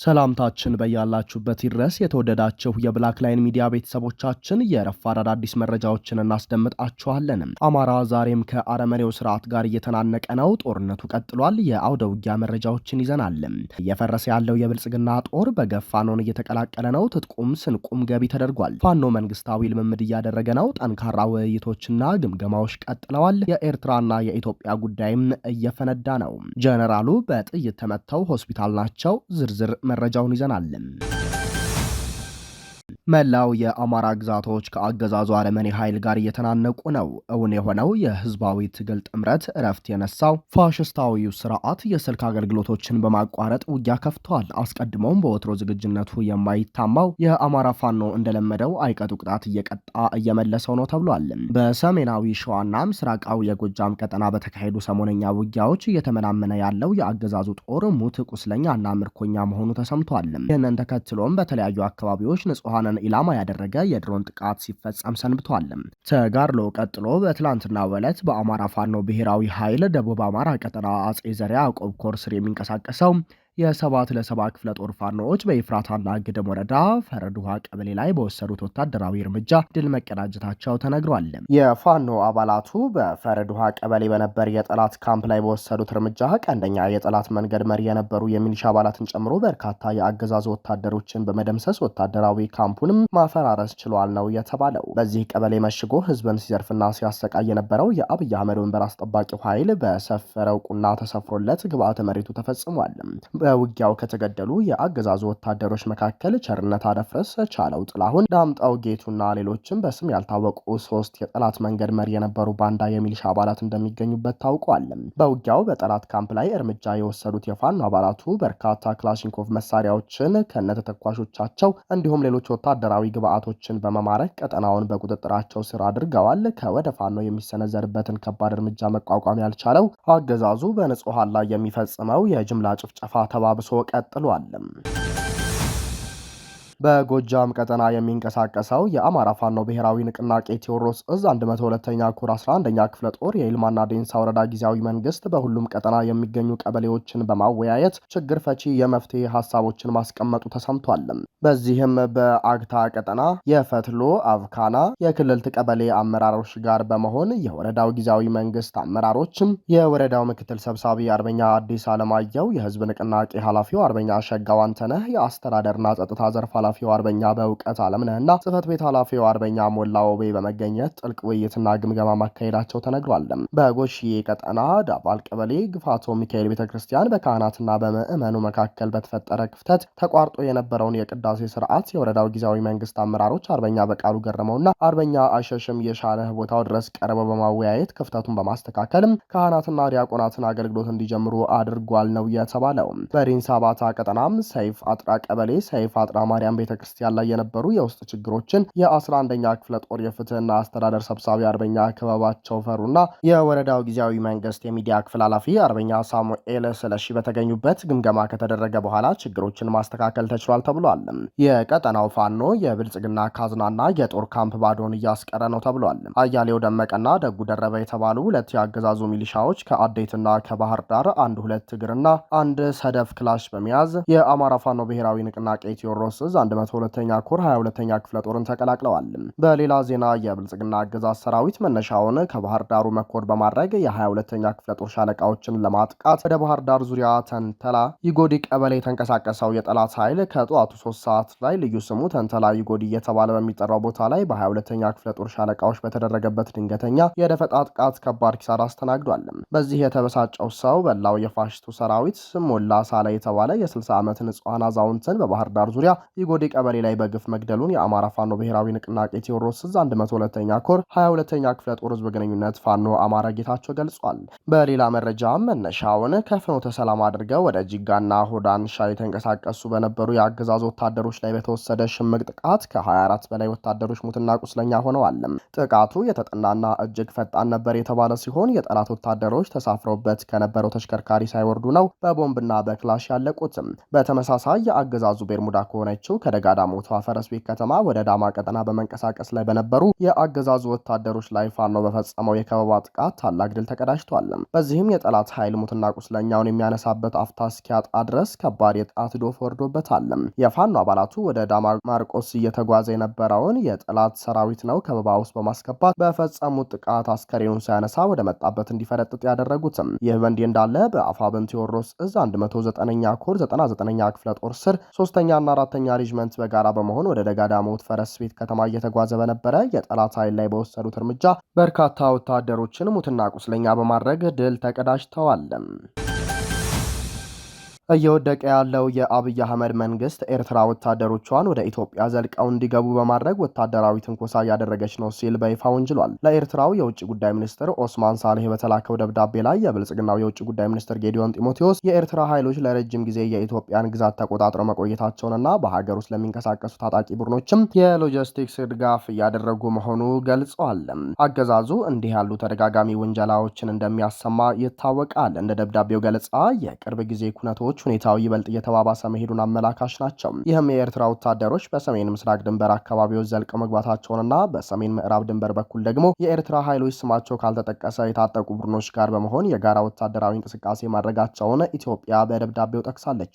ሰላምታችን በያላችሁበት ይድረስ። የተወደዳችሁ የብላክ ላይን ሚዲያ ቤተሰቦቻችን የረፋድ አዳዲስ መረጃዎችን እናስደምጣችኋለን። አማራ ዛሬም ከአረመኔው ስርዓት ጋር እየተናነቀ ነው። ጦርነቱ ቀጥሏል። የአውደ ውጊያ መረጃዎችን ይዘናል። እየፈረሰ ያለው የብልጽግና ጦር በገፍ ፋኖን እየተቀላቀለ ነው። ትጥቁም ስንቁም ገቢ ተደርጓል። ፋኖ መንግስታዊ ልምምድ እያደረገ ነው። ጠንካራ ውይይቶችና ግምገማዎች ቀጥለዋል። የኤርትራና የኢትዮጵያ ጉዳይም እየፈነዳ ነው። ጀነራሉ በጥይት ተመተው ሆስፒታል ናቸው። ዝርዝር መረጃውን ይዘናል። መላው የአማራ ግዛቶች ከአገዛዙ አረመኔ ኃይል ጋር እየተናነቁ ነው። እውን የሆነው የህዝባዊ ትግል ጥምረት እረፍት የነሳው ፋሽስታዊው ስርዓት የስልክ አገልግሎቶችን በማቋረጥ ውጊያ ከፍቷል። አስቀድሞም በወትሮ ዝግጁነቱ የማይታማው የአማራ ፋኖ እንደለመደው አይቀጡ ቅጣት እየቀጣ እየመለሰው ነው ተብሏል። በሰሜናዊ ሸዋና ምስራቃዊ የጎጃም ቀጠና በተካሄዱ ሰሞነኛ ውጊያዎች እየተመናመነ ያለው የአገዛዙ ጦር ሙት ቁስለኛና ምርኮኛ መሆኑ ተሰምቷል። ይህንን ተከትሎም በተለያዩ አካባቢዎች ንጹሐን ኢላማ ያደረገ የድሮን ጥቃት ሲፈጸም ሰንብቷል። ተጋድሎ ቀጥሎ በትላንትናው ዕለት በአማራ ፋኖ ብሔራዊ ኃይል ደቡብ አማራ ቀጠና አጼ ዘርዓ ያዕቆብ ኮር ስር የሚንቀሳቀሰው የሰባት ለሰባ ክፍለ ጦር ፋኖዎች በኤፍራታና ግድም ወረዳ ፈረድ ውሃ ቀበሌ ላይ በወሰዱት ወታደራዊ እርምጃ ድል መቀዳጀታቸው ተነግሯል። የፋኖ አባላቱ በፈረድ ውሃ ቀበሌ በነበር የጠላት ካምፕ ላይ በወሰዱት እርምጃ ቀንደኛ የጠላት መንገድ መሪ የነበሩ የሚሊሻ አባላትን ጨምሮ በርካታ የአገዛዙ ወታደሮችን በመደምሰስ ወታደራዊ ካምፑንም ማፈራረስ ችሏል ነው የተባለው። በዚህ ቀበሌ መሽጎ ህዝብን ሲዘርፍና ሲያሰቃይ የነበረው የአብይ አህመድ ወንበር አስጠባቂው ኃይል በሰፈረው ቁና ተሰፍሮለት ግብአተ መሬቱ ተፈጽሟል። በውጊያው ከተገደሉ የአገዛዙ ወታደሮች መካከል ቸርነት አደፍረስ፣ ቻለው ጥላሁን፣ ዳምጣው ጌቱና ሌሎችም በስም ያልታወቁ 3 የጠላት መንገድ መሪ የነበሩ ባንዳ የሚሊሻ አባላት እንደሚገኙበት ታውቋል። በውጊያው በጠላት ካምፕ ላይ እርምጃ የወሰዱት የፋኖ አባላቱ በርካታ ክላሽንኮቭ መሳሪያዎችን ከነተተኳሾቻቸው እንዲሁም ሌሎች ወታደራዊ ግብአቶችን በመማረክ ቀጠናውን በቁጥጥራቸው ስር አድርገዋል። ከወደ ፋኖ የሚሰነዘርበትን ከባድ እርምጃ መቋቋም ያልቻለው አገዛዙ በንጹሃን ላይ የሚፈጽመው የጅምላ ጭፍጨፋ ተባብሶ ቀጥሏል። በጎጃም ቀጠና የሚንቀሳቀሰው የአማራ ፋኖ ብሔራዊ ንቅናቄ ቴዎድሮስ እዝ 102ኛ ኮር 11ኛ ክፍለ ጦር የይልማና ዴንሳ ወረዳ ጊዜያዊ መንግስት በሁሉም ቀጠና የሚገኙ ቀበሌዎችን በማወያየት ችግር ፈቺ የመፍትሄ ሀሳቦችን ማስቀመጡ ተሰምቷል። በዚህም በአግታ ቀጠና የፈትሎ አብካና የክልል ቀበሌ አመራሮች ጋር በመሆን የወረዳው ጊዜያዊ መንግስት አመራሮችም የወረዳው ምክትል ሰብሳቢ አርበኛ አዲስ አለማየሁ፣ የህዝብ ንቅናቄ ኃላፊው አርበኛ ሸጋው አንተነህ፣ የአስተዳደርና ጸጥታ ዘርፍ ኃላፊው አርበኛ በእውቀት አለምነህና ጽህፈት ቤት ኃላፊው አርበኛ ሞላ ወቤ በመገኘት ጥልቅ ውይይትና ግምገማ ማካሄዳቸው ተነግሯል። በጎሽዬ ቀጠና ዳባል ቀበሌ ግፋቶ ሚካኤል ቤተክርስቲያን በካህናትና በምዕመኑ መካከል በተፈጠረ ክፍተት ተቋርጦ የነበረውን የቅዳሴ ስርዓት የወረዳው ጊዜያዊ መንግስት አመራሮች አርበኛ በቃሉ ገረመውና አርበኛ አሸሽም የሻለህ ቦታው ድረስ ቀርበው በማወያየት ክፍተቱን በማስተካከልም ካህናትና ዲያቆናትን አገልግሎት እንዲጀምሩ አድርጓል ነው የተባለው። በሪንሳ ባታ ቀጠናም ሰይፍ አጥራ ቀበሌ ሰይፍ አጥራ ማርያም ቤተክርስቲያን ላይ የነበሩ የውስጥ ችግሮችን የ11ኛ ክፍለ ጦር የፍትህና አስተዳደር ሰብሳቢ አርበኛ ክበባቸው ፈሩና የወረዳው ጊዜያዊ መንግስት የሚዲያ ክፍል ኃላፊ አርበኛ ሳሙኤል ስለሺ በተገኙበት ግምገማ ከተደረገ በኋላ ችግሮችን ማስተካከል ተችሏል ተብሏል። የቀጠናው ፋኖ የብልጽግና ካዝናና የጦር ካምፕ ባዶን እያስቀረ ነው ተብሏል። አያሌው ደመቀና ደጉ ደረበ የተባሉ 2 የአገዛዙ ሚሊሻዎች ከአዴትና ከባህር ዳር 1 እግርና 1 ሰደፍ ክላሽ በመያዝ የአማራ ፋኖ ብሔራዊ ንቅናቄ ቴዎድሮስ 102ኛ ኮር 22ኛ ክፍለ ጦርን ተቀላቅለዋል። በሌላ ዜና የብልጽግና አገዛዝ ሰራዊት መነሻውን ከባህር ዳሩ መኮድ በማድረግ የ22ኛ ክፍለ ጦር ሻለቃዎችን ለማጥቃት ወደ ባህር ዳር ዙሪያ ተንተላ ይጎዲ ቀበሌ የተንቀሳቀሰው የጠላት ኃይል ከጠዋቱ 3 ሰዓት ላይ ልዩ ስሙ ተንተላ ይጎዲ እየተባለ በሚጠራው ቦታ ላይ በ22ኛ ክፍለ ጦር ሻለቃዎች በተደረገበት ድንገተኛ የደፈጣ ጥቃት ከባድ ኪሳራ አስተናግዷል። በዚህ የተበሳጨው ሰው በላው የፋሽስቱ ሰራዊት ሞላ ሳላ የተባለ የ60 ዓመት ንጹሃን አዛውንትን በባህር ዳር ዙሪያ ይጎዲ ቀበሌ ላይ በግፍ መግደሉን የአማራ ፋኖ ብሔራዊ ንቅናቄ ቴዎድሮስ 102ኛ ኮር 22ኛ ክፍለ ጦር ህዝብ ግንኙነት ፋኖ አማራ ጌታቸው ገልጿል። በሌላ መረጃም መነሻውን ከፍኖተ ሰላም አድርገው ወደ ጂጋና ሆዳንሻ የተንቀሳቀሱ በነበሩ የአገዛዙ ወታደሮች ወታደሮች ላይ በተወሰደ ሽምቅ ጥቃት ከ24 በላይ ወታደሮች ሙትና ቁስለኛ ሆነዋል። ጥቃቱ የተጠናና እጅግ ፈጣን ነበር የተባለ ሲሆን የጠላት ወታደሮች ተሳፍረውበት ከነበረው ተሽከርካሪ ሳይወርዱ ነው በቦምብና በክላሽ ያለቁትም። በተመሳሳይ የአገዛዙ ቤርሙዳ ከሆነችው ከደጋዳሞቷ ፈረስ ቤት ከተማ ወደ ዳማ ቀጠና በመንቀሳቀስ ላይ በነበሩ የአገዛዙ ወታደሮች ላይ ፋኖ በፈጸመው የከበባ ጥቃት ታላቅ ድል ተቀዳጅቷል። በዚህም የጠላት ኃይል ሙትና ቁስለኛውን የሚያነሳበት አፍታ እስኪያጣ ድረስ ከባድ የጣት ዶፍ ወርዶበታል። የፋኖ አባላቱ ወደ ዳማ ማርቆስ እየተጓዘ የነበረውን የጠላት ሰራዊት ነው ከበባ ውስጥ በማስገባት በፈጸሙት ጥቃት አስከሬኑን ሳያነሳ ወደ መጣበት እንዲፈረጥጥ ያደረጉትም። ይህ በእንዲህ እንዳለ በአፋብን ቴዎድሮስ እዝ 109ኛ ኮር 99ኛ ክፍለ ጦር ስር 3ኛና 4ኛ ሬጅመንት በጋራ በመሆን ወደ ደጋዳሞት ፈረስ ቤት ከተማ እየተጓዘ በነበረ የጠላት ኃይል ላይ በወሰዱት እርምጃ በርካታ ወታደሮችን ሙትና ቁስለኛ በማድረግ ድል ተቀዳጅተዋል። እየወደቀ ያለው የአብይ አህመድ መንግስት ኤርትራ ወታደሮቿን ወደ ኢትዮጵያ ዘልቀው እንዲገቡ በማድረግ ወታደራዊ ትንኮሳ እያደረገች ነው ሲል በይፋ ወንጅሏል። ለኤርትራው የውጭ ጉዳይ ሚኒስትር ኦስማን ሳሌህ በተላከው ደብዳቤ ላይ የብልጽግናው የውጭ ጉዳይ ሚኒስትር ጌዲዮን ጢሞቴዎስ የኤርትራ ኃይሎች ለረጅም ጊዜ የኢትዮጵያን ግዛት ተቆጣጥረው መቆየታቸውንና በሀገር ውስጥ ለሚንቀሳቀሱ ታጣቂ ቡድኖችም የሎጂስቲክስ ድጋፍ እያደረጉ መሆኑ ገልጸዋል። አገዛዙ እንዲህ ያሉ ተደጋጋሚ ውንጀላዎችን እንደሚያሰማ ይታወቃል። እንደ ደብዳቤው ገለጻ የቅርብ ጊዜ ኩነቶች ሁኔታው ይበልጥ እየተባባሰ መሄዱን አመላካሽ ናቸው። ይህም የኤርትራ ወታደሮች በሰሜን ምስራቅ ድንበር አካባቢዎች ዘልቀው መግባታቸውንና በሰሜን ምዕራብ ድንበር በኩል ደግሞ የኤርትራ ኃይሎች ስማቸው ካልተጠቀሰ የታጠቁ ቡድኖች ጋር በመሆን የጋራ ወታደራዊ እንቅስቃሴ ማድረጋቸውን ኢትዮጵያ በደብዳቤው ጠቅሳለች።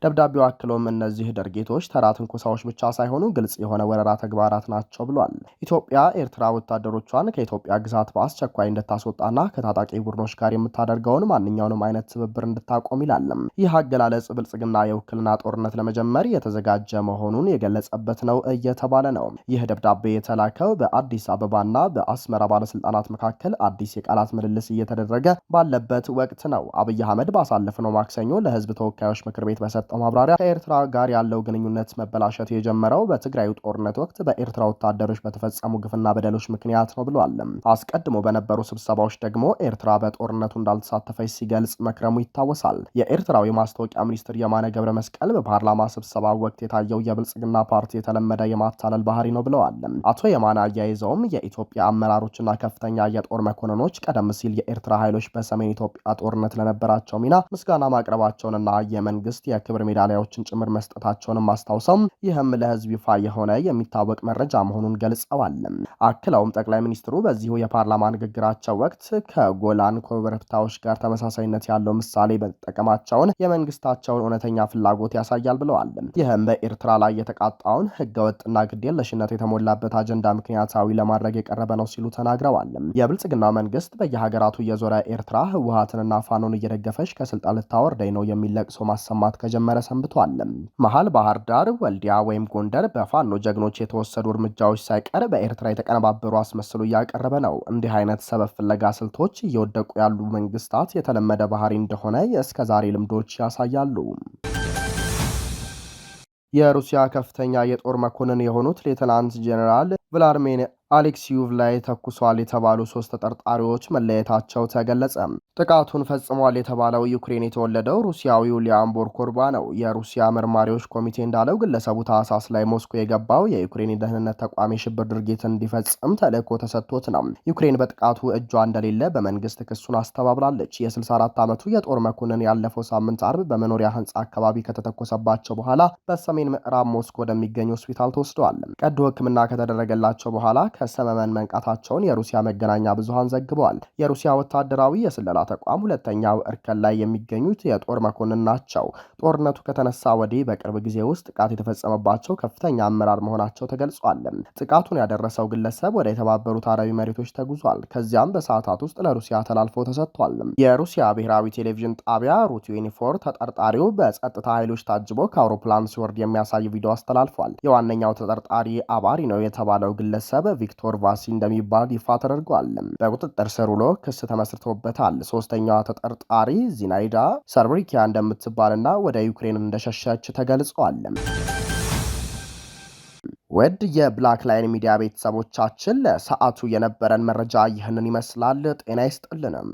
ደብዳቤው አክሎም እነዚህ ድርጊቶች ተራ ትንኮሳዎች ብቻ ሳይሆኑ ግልጽ የሆነ ወረራ ተግባራት ናቸው ብሏል። ኢትዮጵያ ኤርትራ ወታደሮቿን ከኢትዮጵያ ግዛት በአስቸኳይ እንድታስወጣና ከታጣቂ ቡድኖች ጋር የምታደርገውን ማንኛውንም አይነት ትብብር እንድታቆም ይላል። ይህ አገላለጽ ብልጽግና የውክልና ጦርነት ለመጀመር የተዘጋጀ መሆኑን የገለጸበት ነው እየተባለ ነው። ይህ ደብዳቤ የተላከው በአዲስ አበባና በአስመራ ባለስልጣናት መካከል አዲስ የቃላት ምልልስ እየተደረገ ባለበት ወቅት ነው። አብይ አህመድ ባሳለፍነው ማክሰኞ ለህዝብ ተወካዮች ምክር ቤት በሰጠው ማብራሪያ ከኤርትራ ጋር ያለው ግንኙነት መበላሸት የጀመረው በትግራዩ ጦርነት ወቅት በኤርትራ ወታደሮች በተፈጸሙ ግፍና በደሎች ምክንያት ነው ብሏል። አስቀድሞ በነበሩ ስብሰባዎች ደግሞ ኤርትራ በጦርነቱ እንዳልተሳተፈች ሲገልጽ መክረሙ ይታወሳል። የኤርትራዊ ማስታወቂያ ሚኒስትር የማነ ገብረ መስቀል በፓርላማ ስብሰባ ወቅት የታየው የብልጽግና ፓርቲ የተለመደ የማታለል ባህሪ ነው ብለዋል። አቶ የማነ አያይዘውም የኢትዮጵያ አመራሮችና ከፍተኛ የጦር መኮንኖች ቀደም ሲል የኤርትራ ኃይሎች በሰሜን ኢትዮጵያ ጦርነት ለነበራቸው ሚና ምስጋና ማቅረባቸውንና የመንግስት የክብር ሜዳሊያዎችን ጭምር መስጠታቸውንም አስታውሰው ይህም ለህዝብ ይፋ የሆነ የሚታወቅ መረጃ መሆኑን ገልጸዋል። አክለውም ጠቅላይ ሚኒስትሩ በዚሁ የፓርላማ ንግግራቸው ወቅት ከጎላን ኮረብታዎች ጋር ተመሳሳይነት ያለው ምሳሌ መጠቀማቸውን የመንግስታቸውን እውነተኛ ፍላጎት ያሳያል ብለዋል። ይህም በኤርትራ ላይ የተቃጣውን ህገወጥና ግዴለሽነት የተሞላበት አጀንዳ ምክንያታዊ ለማድረግ የቀረበ ነው ሲሉ ተናግረዋል። የብልጽግና መንግስት በየሀገራቱ የዞረ ኤርትራ ህወሓትንና ፋኖን እየደገፈች ከስልጣን ልታወርደኝ ነው የሚል ለቅሶ ማሰማት ከጀመረ ሰንብቷል። መሀል ባህር ዳር፣ ወልዲያ ወይም ጎንደር በፋኖ ጀግኖች የተወሰዱ እርምጃዎች ሳይቀር በኤርትራ የተቀነባበሩ አስመስሎ እያቀረበ ነው። እንዲህ አይነት ሰበብ ፍለጋ ስልቶች እየወደቁ ያሉ መንግስታት የተለመደ ባህሪ እንደሆነ የእስከዛሬ ልምዶች ያሳያሉ። የሩሲያ ከፍተኛ የጦር መኮንን የሆኑት ሌተናንት ጄኔራል ቭላድሚር አሌክሲዩቭ ላይ ተኩሷል የተባሉ 3 ተጠርጣሪዎች መለየታቸው ተገለጸ። ጥቃቱን ፈጽሟል የተባለው ዩክሬን የተወለደው ሩሲያዊው ሊያምቦር ኮርባ ነው። የሩሲያ መርማሪዎች ኮሚቴ እንዳለው ግለሰቡ ታህሳስ ላይ ሞስኮ የገባው የዩክሬን የደህንነት ተቋም የሽብር ድርጊት እንዲፈጽም ተልዕኮ ተሰጥቶት ነው። ዩክሬን በጥቃቱ እጇ እንደሌለ በመንግስት ክሱን አስተባብላለች። የ64 ዓመቱ የጦር መኮንን ያለፈው ሳምንት አርብ በመኖሪያ ህንፃ አካባቢ ከተተኮሰባቸው በኋላ በሰሜን ምዕራብ ሞስኮ ወደሚገኝ ሆስፒታል ተወስደዋል። ቀዶ ሕክምና ከተደረገላቸው በኋላ ከሰመመን መንቃታቸውን የሩሲያ መገናኛ ብዙሃን ዘግበዋል። የሩሲያ ወታደራዊ የስለላ ተቋም ሁለተኛው እርከን ላይ የሚገኙት የጦር መኮንን ናቸው። ጦርነቱ ከተነሳ ወዲህ በቅርብ ጊዜ ውስጥ ጥቃት የተፈጸመባቸው ከፍተኛ አመራር መሆናቸው ተገልጿል። ጥቃቱን ያደረሰው ግለሰብ ወደ የተባበሩት አረብ ኤሚሬቶች ተጉዟል። ከዚያም በሰዓታት ውስጥ ለሩሲያ ተላልፎ ተሰጥቷል። የሩሲያ ብሔራዊ ቴሌቪዥን ጣቢያ ሩት24 ተጠርጣሪው በጸጥታ ኃይሎች ታጅቦ ከአውሮፕላን ሲወርድ የሚያሳይ ቪዲዮ አስተላልፏል። የዋነኛው ተጠርጣሪ አባሪ ነው የተባለው ግለሰብ ቪክቶር ቫሲ እንደሚባል ይፋ ተደርጓል። በቁጥጥር ስር ውሎ ክስ ተመስርቶበታል። ሶስተኛዋ ተጠርጣሪ ዚናይዳ ሰርብሪኪያ እንደምትባልና ወደ ዩክሬን እንደሸሸች ተገልጿል። ውድ የብላክ ላይን ሚዲያ ቤተሰቦቻችን ለሰዓቱ የነበረን መረጃ ይህንን ይመስላል። ጤና ይስጥልንም።